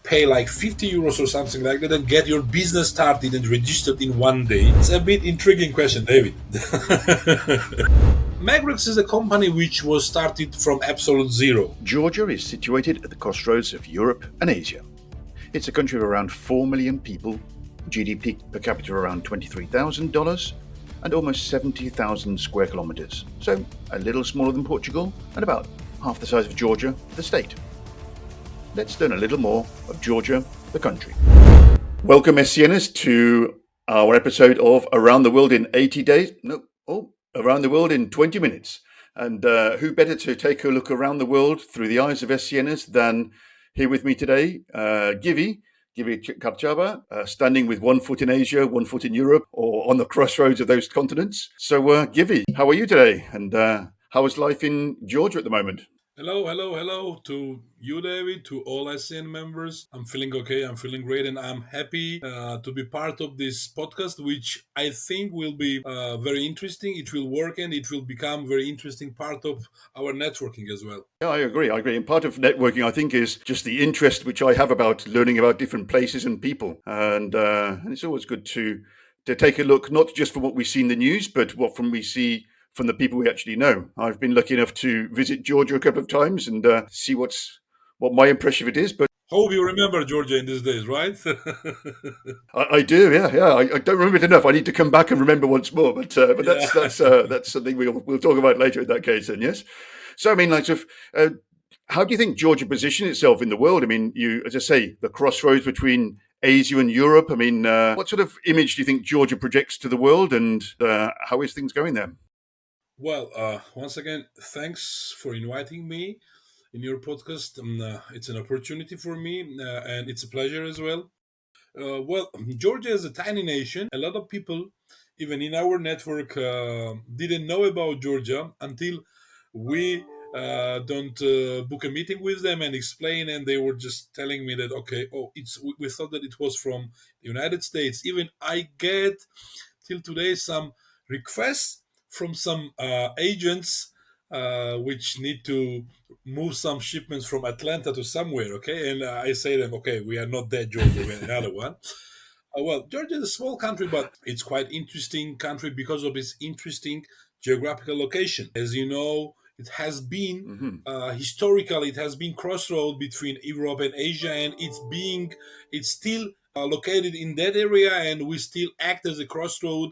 pay like 50 euros or something like that and get your business started and registered in one day? It's a bit intriguing question, David. Megrex is a company which was started from absolute zero. Georgia is situated at the crossroads of Europe and Asia. It's a country of around 4 million people, GDP per capita around $23,000, and almost 70,000 square kilometers. So a little smaller than Portugal and about half the size of Georgia, the state. Let's learn a little more of Georgia, the country. Welcome, SCNers, to our episode of Around the World in 80 Days. Around the World in 20 minutes. And who better to take a look around the world through the eyes of SCNers than here with me today, Givi Karchava, standing with one foot in Asia, one foot in Europe, or on the crossroads of those continents. So, Givi, how are you today? And how is life in Georgia at the moment? Hello to you, David, to all SCN members. I'm feeling okay, I'm feeling great, and I'm happy to be part of this podcast, which I think will be very interesting. It will work and it will become very interesting part of our networking as well. Yeah, I agree. And part of networking, I think, is just the interest which I have about learning about different places and people. And it's always good to take a look, not just from what we see in the news, but what we see from the people we actually know. I've been lucky enough to visit Georgia a couple of times and see what my impression of it is. But hope you remember Georgia in these days, right? I do, yeah. I don't remember it enough. I need to come back and remember once more. But that's something we'll talk about later in that case. Then, yes. So I mean, how do you think Georgia positions itself in the world? I mean, as I say, the crossroads between Asia and Europe. I mean, what sort of image do you think Georgia projects to the world, and how is things going there? Well, once again, thanks for inviting me in your podcast. It's an opportunity for me, and it's a pleasure as well. Well, Georgia is a tiny nation. A lot of people, even in our network, didn't know about Georgia until we don't book a meeting with them and explain. And they were just telling me that, okay, we thought that it was from the United States. Even I get till today some requests from some agents which need to move some shipments from Atlanta to somewhere, okay? And I say them, okay, we are not that Georgia, we're another one. Well, Georgia is a small country, but it's quite interesting country because of its interesting geographical location. As you know, it has been historically it has been crossroad between Europe and Asia, and it's still located in that area, and we still act as a crossroad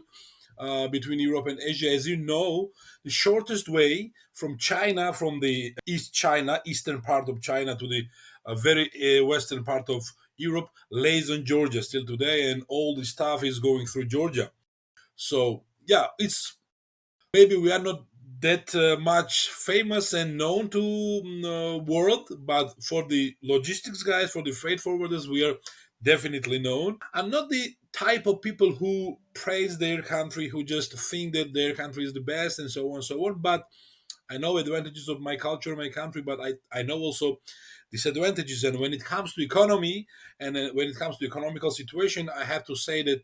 between Europe and Asia. As you know, the shortest way from China, from the eastern part of China, to the very western part of Europe, lays on Georgia still today, and all the stuff is going through Georgia. So yeah, it's maybe we are not that much famous and known to world, but for the logistics guys, for the freight forwarders, we are definitely known. I'm not the type of people who praise their country, who just think that their country is the best and so on and so on. But I know advantages of my culture, my country, but I know also disadvantages. And when it comes to economy and when it comes to economical situation, I have to say that,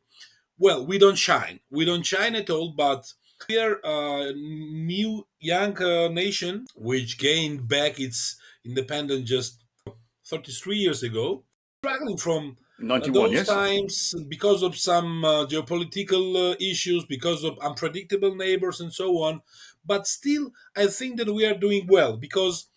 well, we don't shine. We don't shine at all, but we are a new young nation which gained back its independence just 33 years ago, struggling from 91, those yes. times because of some geopolitical issues, because of unpredictable neighbors and so on. But still, I think that we are doing well because,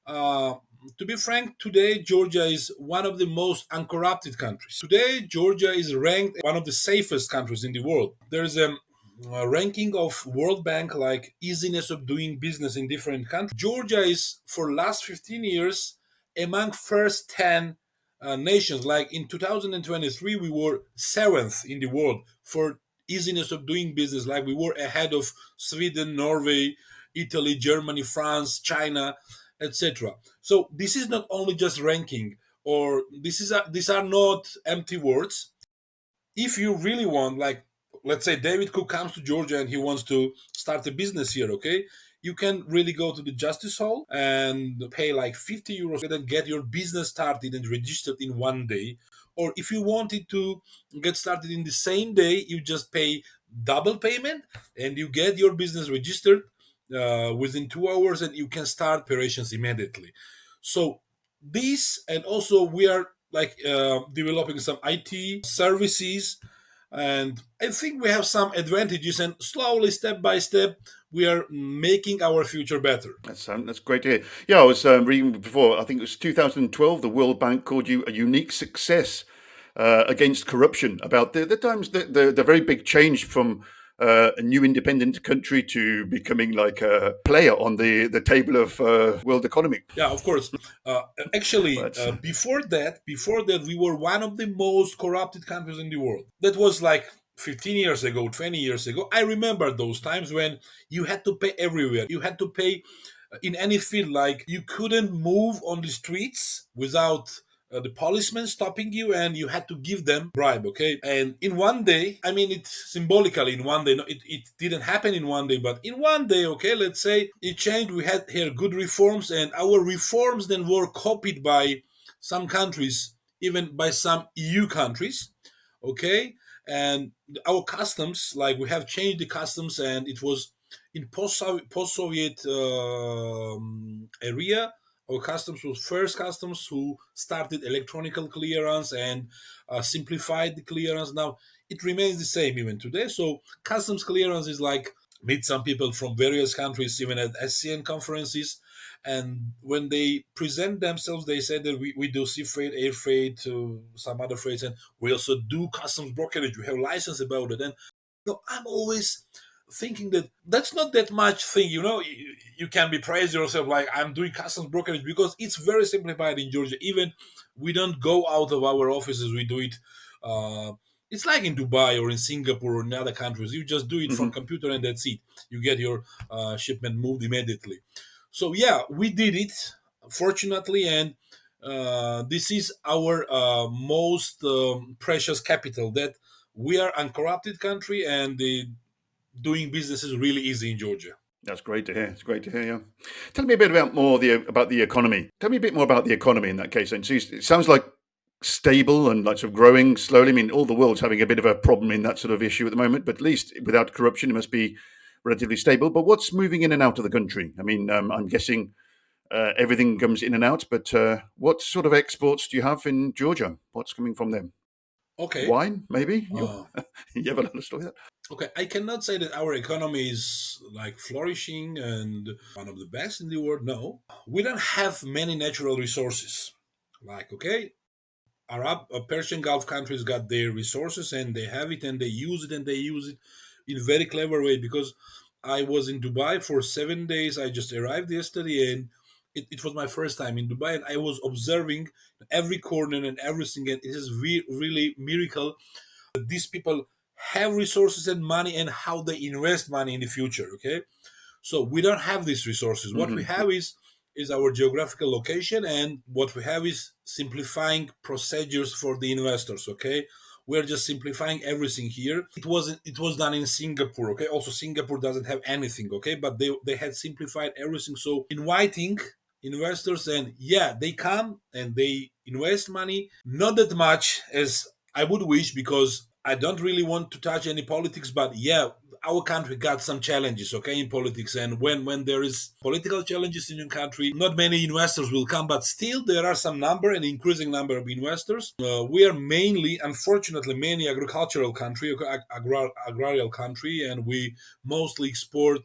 uh, to be frank, today Georgia is one of the most uncorrupted countries. Today, Georgia is ranked one of the safest countries in the world. There is a ranking of World Bank like easiness of doing business in different countries. Georgia is for last 15 years among first 10 nations. Like in 2023, we were seventh in the world for easiness of doing business. Like we were ahead of Sweden, Norway, Italy, Germany, France, China, etc. So this is not only just ranking, or these are not empty words. If you really want, like, let's say David Cook comes to Georgia and he wants to start a business here, okay? You can really go to the Justice Hall and pay like 50 euros and get your business started and registered in one day. Or if you wanted to get started in the same day, you just pay double payment and you get your business registered within 2 hours and you can start operations immediately. So this, and also we are like developing some IT services. And I think we have some advantages, and slowly, step by step, we are making our future better. That's great to hear. Yeah, I was reading before. I think it was 2012. The World Bank called you a unique success against corruption. About the times the very big change from a new independent country to becoming like a player on the table of world economy. Yeah, of course. Uh, Actually, That's before that, we were one of the most corrupted countries in the world. That was like 15 years ago, 20 years ago. I remember those times when you had to pay everywhere. You had to pay in any field. Like you couldn't move on the streets without the policemen stopping you, and you had to give them bribe. Okay, and in one day, I mean, it's symbolically in one day. No, it didn't happen in one day, but in one day, okay, let's say it changed. We had here good reforms, and our reforms then were copied by some countries, even by some EU countries. Okay, and our customs, like we have changed the customs, and it was in post-Soviet area. Our customs was first customs who started electronical clearance and simplified the clearance. Now it remains the same even today. So customs clearance is like meet some people from various countries, even at SCN conferences. And when they present themselves, they say that we do sea freight, air freight, some other freights, and we also do customs brokerage. We have license about it. And no, I'm always thinking that that's not that much thing. You can be praise yourself like I'm doing customs brokerage because it's very simplified in Georgia. Even we don't go out of our offices. We do it. Uh, it's like in Dubai or in Singapore or in other countries. You just do it from Mhm. computer and that's it. You get your shipment moved immediately. So yeah, we did it, fortunately, and this is our most precious capital, that we are uncorrupted country, and the doing business is really easy in Georgia. That's great to hear. It's great to hear. Yeah. Tell me a bit about the economy. Tell me a bit more about the economy in that case. And so it sounds like stable and like sort of growing slowly. I mean, all the world's having a bit of a problem in that sort of issue at the moment, but at least without corruption, it must be relatively stable. But what's moving in and out of the country? I mean, I'm guessing everything comes in and out, but what sort of exports do you have in Georgia? What's coming from them? Okay. Wine, maybe? Uh, You have a story of that? okay, I cannot say that our economy is like flourishing and one of the best in the world. No, we don't have many natural resources. Like, okay, Arab, Persian Gulf countries got their resources and they have it and they use it, and they use it in a very clever way. Because I was in Dubai for 7 days. I just arrived yesterday, and it was my first time in Dubai, and I was observing every corner and everything, and it is really miracle that these people have resources and money and how they invest money in the future. Okay, so we don't have these resources. What we Hmm. have is our geographical location, and what we have is simplifying procedures for the investors. Okay, we're just simplifying everything here. It was done in Singapore. Okay, also Singapore doesn't have anything. Okay, but they had simplified everything. So inviting investors, and yeah, they come and they invest money, not that much as I would wish, because I don't really want to touch any politics. But yeah, our country got some challenges, okay, in politics. And when there is political challenges in your country, not many investors will come, but still there are some number, an increasing number of investors. We are mainly, unfortunately, mainly agricultural country, okay, agrarian country, and we mostly export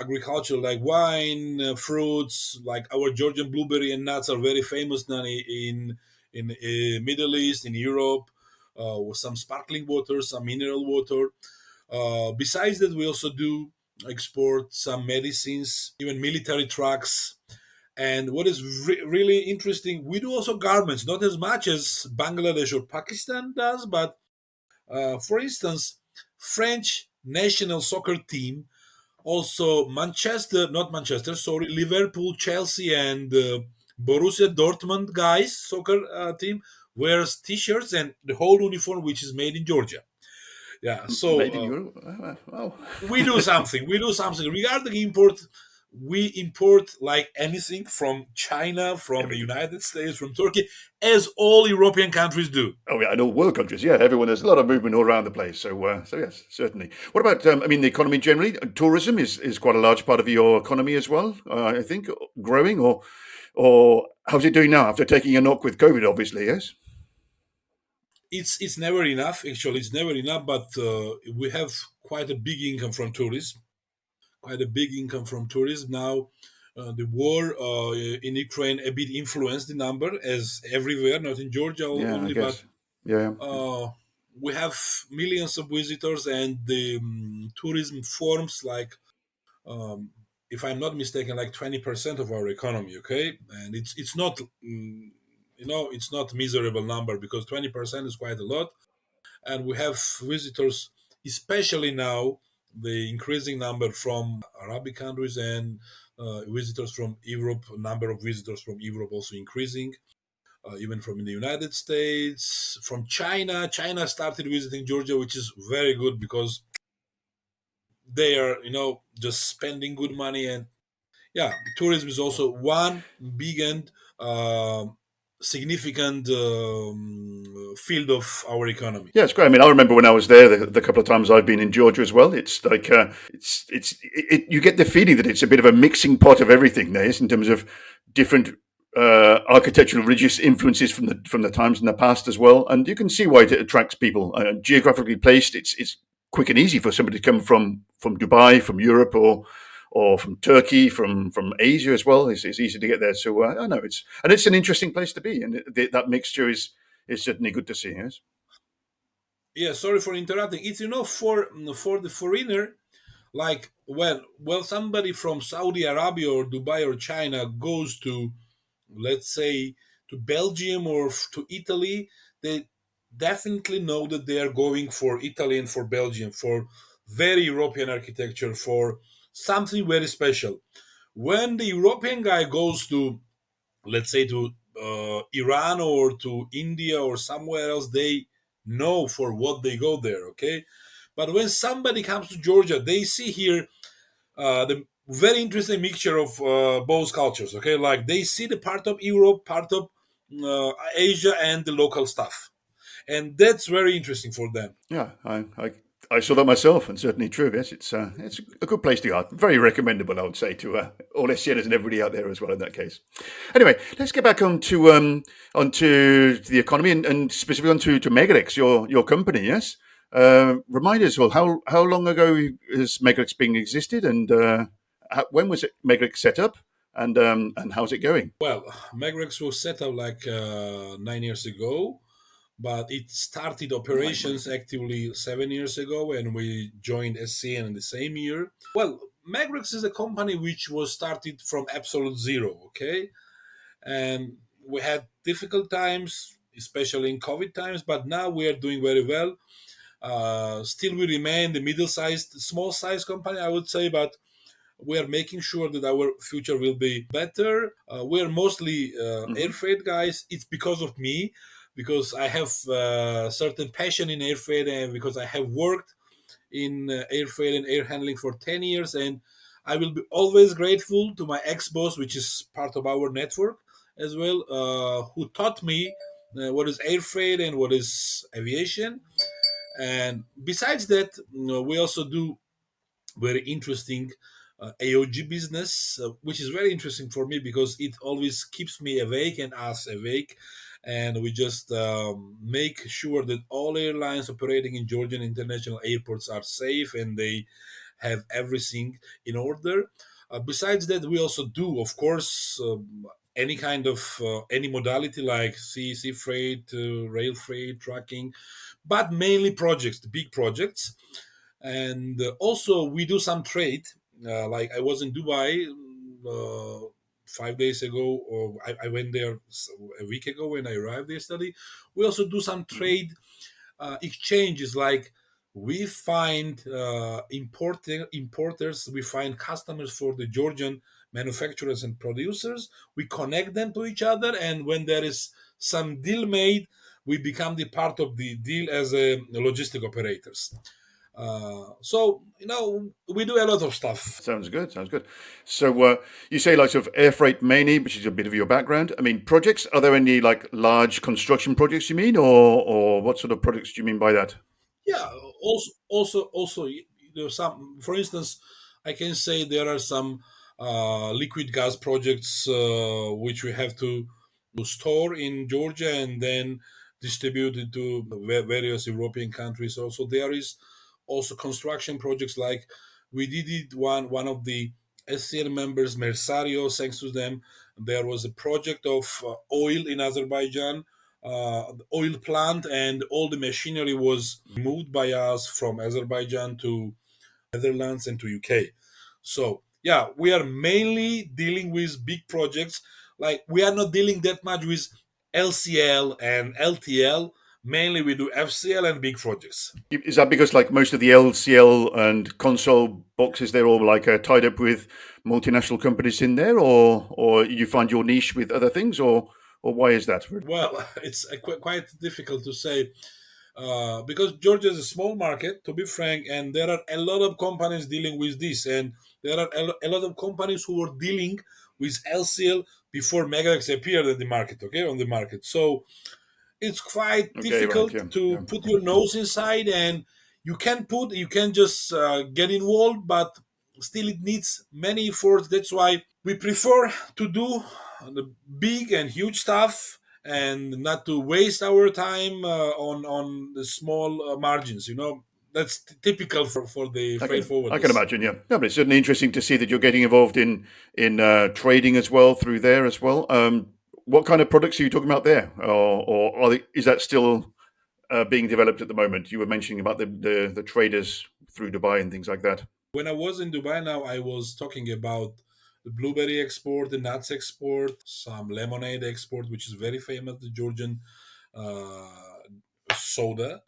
agriculture like wine, fruits. Like our Georgian blueberry and nuts are very famous now in Middle East, in Europe, with some sparkling water, some mineral water. Besides that, we also do export some medicines, even military trucks. And what is really interesting, we do also garments, not as much as Bangladesh or Pakistan does, but for instance, French national soccer team, also Manchester, not Manchester, sorry, Liverpool, Chelsea, and Borussia Dortmund guys soccer team wears T-shirts and the whole uniform, which is made in Georgia. Yeah, so Made in Europe? Oh. we do something. We do something regarding import. We import like anything from China, from the Everything. United States, from Turkey, as all European countries do. Oh yeah, I know world countries. Yeah, everyone. There's a lot of movement all around the place. So yes, certainly. What about? I mean, the economy generally. Tourism is quite a large part of your economy as well. I think growing, Or how's it doing now after taking a knock with COVID? Obviously, yes. It's never enough. Actually, it's never enough. But we have quite a big income from tourism. Quite a big income from tourism now. The war in Ukraine a bit influenced the number, as everywhere, not in Georgia Yeah, I only, but guess. Yeah, yeah. uh, we have millions of visitors, and the tourism forms like, um, if I'm not mistaken, like 20% of our economy. Okay, and it's not, it's not miserable number, because 20% is quite a lot, and we have visitors, especially now, the increasing number from Arabic countries, and visitors from Europe. Number of visitors from Europe also increasing, even from the United States, from China. China started visiting Georgia, which is very good, because they are, just spending good money. And yeah, tourism is also one big and significant field of our economy. Yeah, it's great. I mean, I remember when I was there, the couple of times I've been in Georgia as well. It's like you get the feeling that it's a bit of a mixing pot of everything there, is in terms of different architectural religious influences from the times in the past as well, and you can see why it attracts people. Geographically placed, it's quick and easy for somebody to come from Dubai, from Europe, or from Turkey, from Asia as well. It's easy to get there. So I know it's an interesting place to be, and that mixture is certainly good to see. Yes. Yeah, sorry for interrupting. It's, for the foreigner, like, well, somebody from Saudi Arabia or Dubai or China goes to, let's say, to Belgium or to Italy, they definitely know that they are going for Italy and for Belgium, for very European architecture, for something very special. When the European guy goes to, let's say, to Iran or to India or somewhere else, they know for what they go there. Okay, but when somebody comes to Georgia, they see here the very interesting mixture of both cultures. Okay, like they see the part of Europe, part of Asia, and the local stuff, and that's very interesting for them. Yeah, I saw that myself, and certainly true. Yes, it's a good place to go. Very recommendable, I would say, to all SCNers and everybody out there as well. In that case, anyway, let's get back onto the economy, and specifically onto to Megrex, your company. Yes, remind us, well, how long ago has Megrex been existed, and when was it Megrex set up, and how's it going? Well, Megrex was set up like 9 years ago, but it started Right. operations actively 7 years ago, and we joined SCN in the same year. Well, Megrex is a company which was started from absolute zero, okay? And we had difficult times, especially in COVID times, but now we are doing very well. Still, we remain the middle-sized, small-sized company, I would say, but we are making sure that our future will be better. We are mostly air Hmm. freight guys. It's because of me, because I have certain passion in air freight, and because I have worked in air freight and air handling for 10 years. And I will be always grateful to my ex-boss, which is part of our network as well, who taught me what is air freight and what is aviation. And besides that, we also do very interesting AOG business, which is very interesting for me, because it always keeps me awake and us awake. And we just make sure that all airlines operating in Georgian international airports are safe, and they have everything in order. Besides that, we also do, of course, any kind of any modality like sea freight, rail freight, trucking, but mainly projects, the big projects. And also we do some trade, like I was in Dubai 5 days ago, or I went there a week ago when I arrived yesterday. We also do some Hmm. trade exchanges, like we find importers, we find customers for the Georgian manufacturers and producers, we connect them to each other, and when there is some deal made, we become the part of the deal as a logistic operators. So we do a lot of stuff. Sounds good. Sounds good. So you say like sort of air freight mainly, which is a bit of your background. I mean, projects. Are there any like large construction projects you mean, or what sort of projects do you mean by that? Yeah, also some, for instance, I can say there are some. liquid gas projects which we have to store in Georgia and then distribute it to various European countries. Also, there is also construction projects like we did it one of the SCN members, Mersario, thanks to them. There was a project of oil in Azerbaijan, the oil plant, and all the machinery was moved by us from Azerbaijan to Netherlands and to UK. So yeah, we are mainly dealing with big projects. Like we are not dealing that much with LCL and LTL. Mainly we do FCL and big projects. Is that because like most of the LCL and console boxes, they're all like tied up with multinational companies in there, or you find your niche with other things, or why is that? Well, it's quite difficult to say because Georgia is a small market, to be frank, and there are a lot of companies dealing with this, and there are a lot of companies who were dealing with LCL before Megrex appeared at the market. Okay, on the market, so it's quite Okay, right, difficult yeah, to yeah. put your nose inside, and you can just get involved, but still it needs many efforts. That's why we prefer to do the big and huge stuff and not to waste our time on the small margins. That's typical for the freight I can forwarders. imagine, yeah. No, but it's certainly interesting to see that you're getting involved in trading as well through there as well. What kind of products are you talking about there, or is that still being developed at the moment? You were mentioning about the traders through Dubai and things like that. When I was in Dubai now, I was talking about the blueberry export, the nuts export, some lemonade export, which is very famous, the Georgian uh, soda.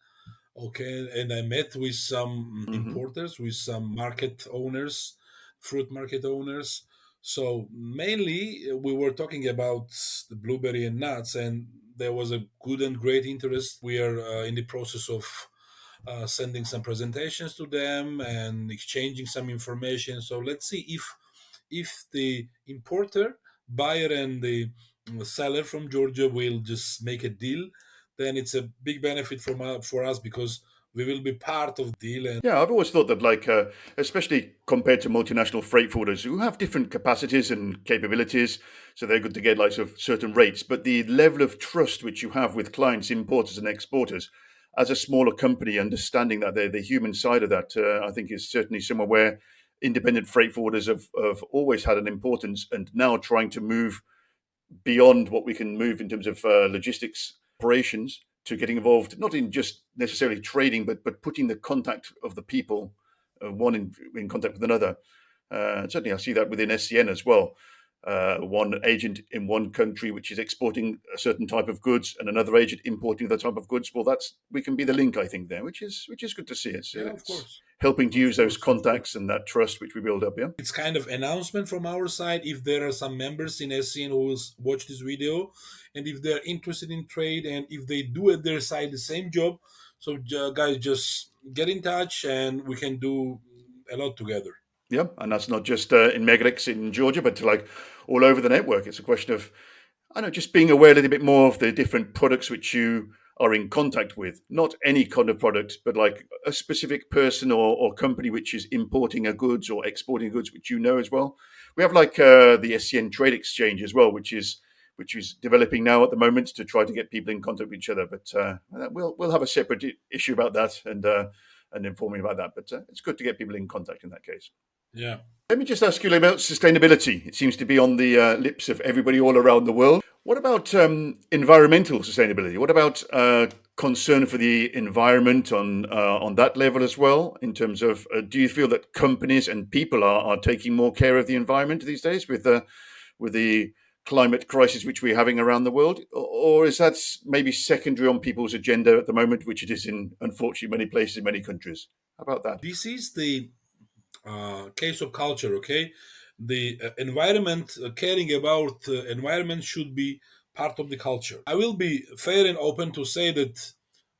Okay, and I met with some Hmm. importers, with some market owners, fruit market owners. So mainly we were talking about the blueberry and nuts, and there was a good and great interest. We are in the process of sending some presentations to them and exchanging some information. So let's see if the importer, buyer, and the seller from Georgia will just make a deal. Then it's a big benefit for us because we will be part of the deal. And Yeah, I've always thought that, like, especially compared to multinational freight forwarders who have different capacities and capabilities, so they're good to get like sort of certain rates. But the level of trust which you have with clients, importers, and exporters, as a smaller company, understanding that the human side of that, I think, is certainly somewhere where independent freight forwarders have always had an importance, and now trying to move beyond what we can move in terms of logistics operations to getting involved not in just necessarily trading, but putting the contact of the people, one in contact with another. Certainly, I see that within SCN as well. One agent in one country which is exporting a certain type of goods, and another agent importing the type of goods. Well, that's we can be the link, I think, there, which is good to see. yeah, of It's course, helping to use those of course. contacts and that trust which we build up. Yeah. It's kind of announcement from our side if there are some members in SCN who will watch this video, and if they're interested in trade and if they do at their side the same job. So guys, just get in touch and we can do a lot together. Yeah, and that's not just in Megrex in Georgia, but like all over the network. It's a question of, I don't know, just being aware a little bit more of the different products which you are in contact with. Not any kind of product, but like a specific person or company which is importing a goods or exporting goods, which you know as well. We have like the SCN Trade Exchange as well, which is developing now at the moment to try to get people in contact with each other. But we'll have a separate issue about that and informing about that. But it's good to get people in contact in that case. Yeah. Let me just ask you about sustainability. It seems to be on the lips of everybody all around the world. What about environmental sustainability? What about concern for the environment on that level as well? In terms of, do you feel that companies and people are taking more care of the environment these days with the climate crisis which we're having around the world, or is that maybe secondary on people's agenda at the moment, which it is in unfortunately many places in many countries? How about that? This is the case of culture. Okay, the environment, caring about environment should be part of the culture. I will be fair and open to say that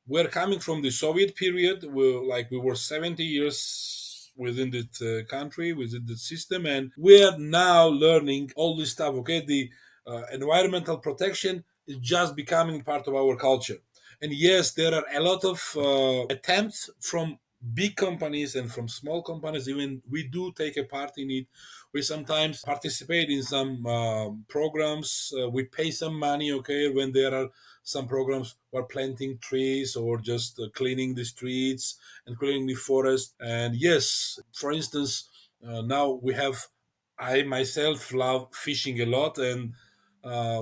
we're coming from the Soviet period, we were 70 years within the country, within the system, and we are now learning all this stuff. Okay, the environmental protection is just becoming part of our culture. And yes, there are a lot of attempts from big companies and from small companies. Even we do take a part in it. We sometimes participate in some programs. We pay some money, okay, when there are some programs for planting trees or just cleaning the streets and cleaning the forest. And yes, for instance, now we have, I myself love fishing a lot, and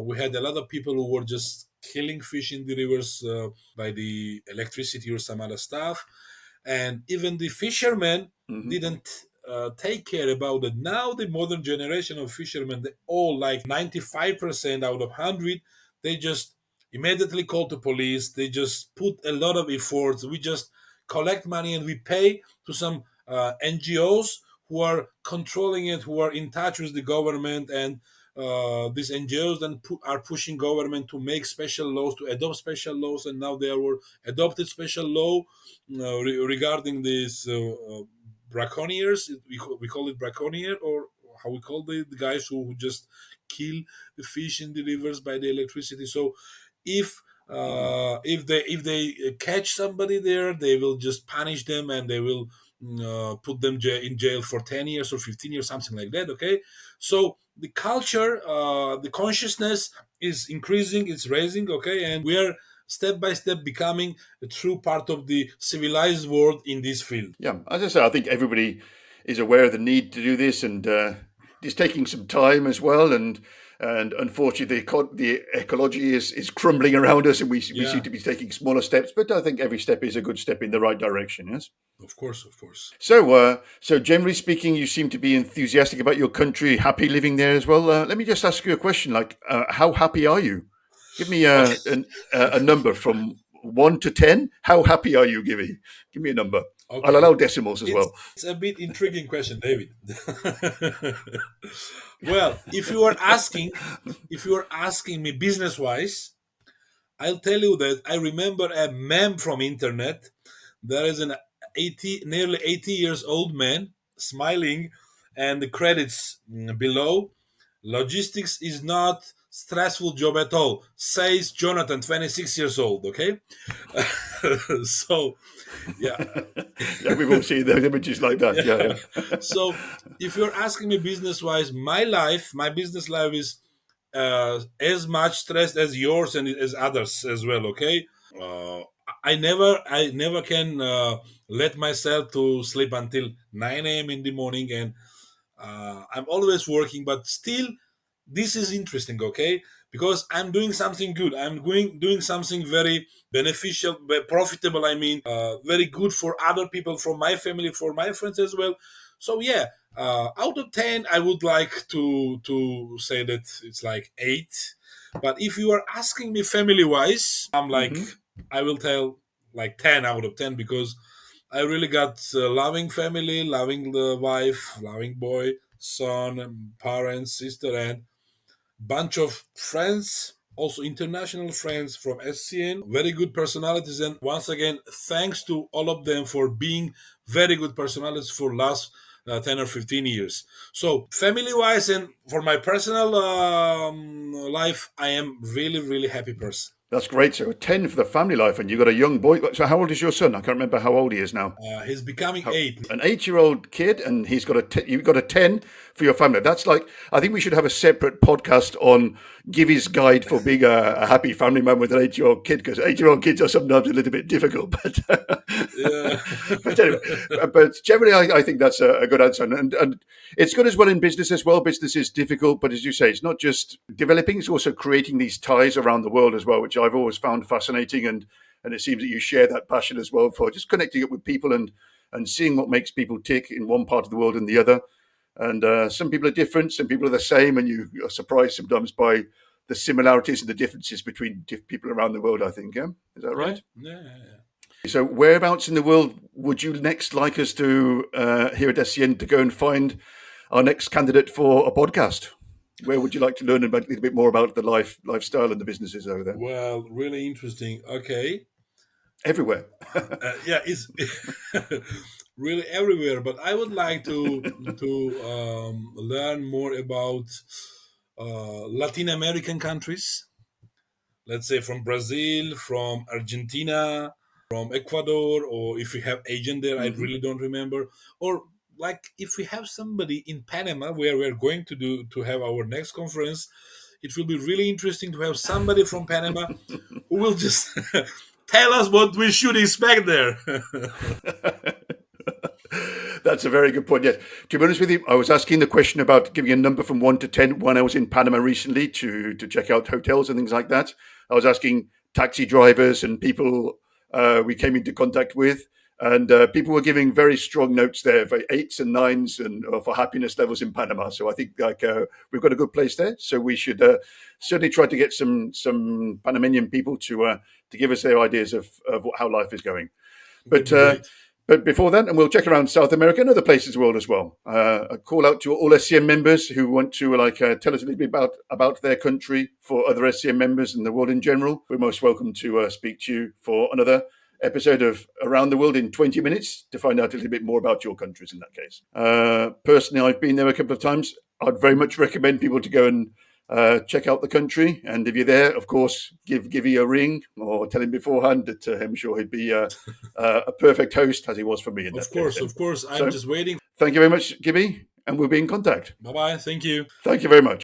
we had a lot of people who were just killing fish in the rivers by the electricity or some other stuff. And even the fishermen Hmm. didn't take care about it. Now the modern generation of fishermen, they all, like 95% out of 100, they just immediately call the police. They just put a lot of efforts. We just collect money and we pay to some NGOs who are controlling it, who are in touch with the government. And these NGOs then are pushing government to make special laws, to adopt special laws. And now they are adopted special law regarding these braconniers. We call it braconnier, or how we call the guys who just kill the fish in the rivers by the electricity. So if Hmm. if they catch somebody there, they will just punish them, and they will put them in jail for 10 years or 15 years, something like that. Okay, so the culture, the consciousness is increasing, it's raising. Okay, and we are step by step becoming a true part of the civilized world in this field. Yeah, as I say, I think everybody is aware of the need to do this, and it's taking some time as well. And unfortunately, the ecology is crumbling around us, and we seem Yeah, to be taking smaller steps. But I think every step is a good step in the right direction. Yes. of course, of course. So generally speaking, you seem to be enthusiastic about your country, happy living there as well. Let me just ask you a question: like, how happy are you? Give me Okay, a number from 1 to 10. How happy are you, Givi? Give me a number. I'll okay. allow decimals as It's well. it's a bit intriguing question, David. Well, if you are asking me business wise, I'll tell you that I remember a meme from internet. There is an nearly 80 years old man smiling, and the credits below. Logistics is not stressful job at all, says Jonathan, 26 years old. Okay, so yeah, Yeah, we've all seen those images like that. Yeah, yeah. yeah. So if you're asking me business wise, my business life is as much stressed as yours and as others as well. Okay, uh, I never can let myself to sleep until 9 a.m. in the morning, and I'm always working. But still, this is interesting, okay? Because I'm doing something good. I'm doing something very beneficial, profitable. I mean, very good for other people, for my family, for my friends as well. So yeah, out of 10, I would like to say that it's like 8. But if you are asking me family wise, I'm like, Hmm. I will tell like 10 out of 10, because I really got loving family, loving the wife, loving boy, son, parents, sister, and bunch of friends, also international friends from SCN, very good personalities. And once again, thanks to all of them for being very good personalities for last 10 or 15 years. So family wise and for my personal life, I am really, really happy person. That's great. So a 10 for the family life, and you've got a young boy. So how old is your son? I can't remember how old he is now. He's becoming How, 8. an 8-year-old kid, and you've got a 10 for your family. That's like, I think we should have a separate podcast on Givi's guide for being a happy family man with an 8-year-old kid, because 8-year-old kids are sometimes a little bit difficult. But Yeah. but anyway, but generally, I think that's a good answer, and it's good as well in business as well. Business is difficult, but as you say, it's not just developing; it's also creating these ties around the world as well, which I've always found fascinating. And it seems that you share that passion as well for just connecting up with people and seeing what makes people tick in one part of the world and the other. And some people are different, some people are the same, and you are surprised sometimes by the similarities and the differences between people around the world. I think, yeah, is that Yeah, right? yeah, yeah. So, whereabouts in the world would you next like us to here at SCN to go and find our next candidate for a podcast? Where would you like to learn about, a little bit more about the lifestyle and the businesses over there? Well, really interesting. Okay. Everywhere. Yeah, it's really everywhere. But I would like to learn more about Latin American countries. Let's say from Brazil, from Argentina. from Ecuador, or if we have agent there, I Hmm. really don't remember. Or like if we have somebody in Panama where we're going to have our next conference, it will be really interesting to have somebody from Panama who will just tell us what we should expect there. That's a very good point. Yes. To be honest with you, I was asking the question about giving a number from 1 to 10 when I was in Panama recently to check out hotels and things like that. I was asking taxi drivers and people we came into contact with, and people were giving very strong notes there for eights and nines and for happiness levels in Panama. So I think we've got a good place there. So we should certainly try to get some Panamanian people to give us their ideas of how life is going. Would But be great. but before that, and we'll check around South America and other places in the world as well. A call out to all SCM members who want to tell us a little bit about their country for other SCM members and the world in general. We're most welcome to speak to you for another episode of Around the World in 20 minutes to find out a little bit more about your countries in that case. Personally, I've been there a couple of times. I'd very much recommend people to go and check out the country. And if you're there, of course, give Givi a ring or tell him beforehand that I'm sure he'd be a perfect host as he was for me in that case. Of course. I'm So just waiting. thank you very much, Gibby, and we'll be in contact. Bye bye. Thank you. Thank you very much.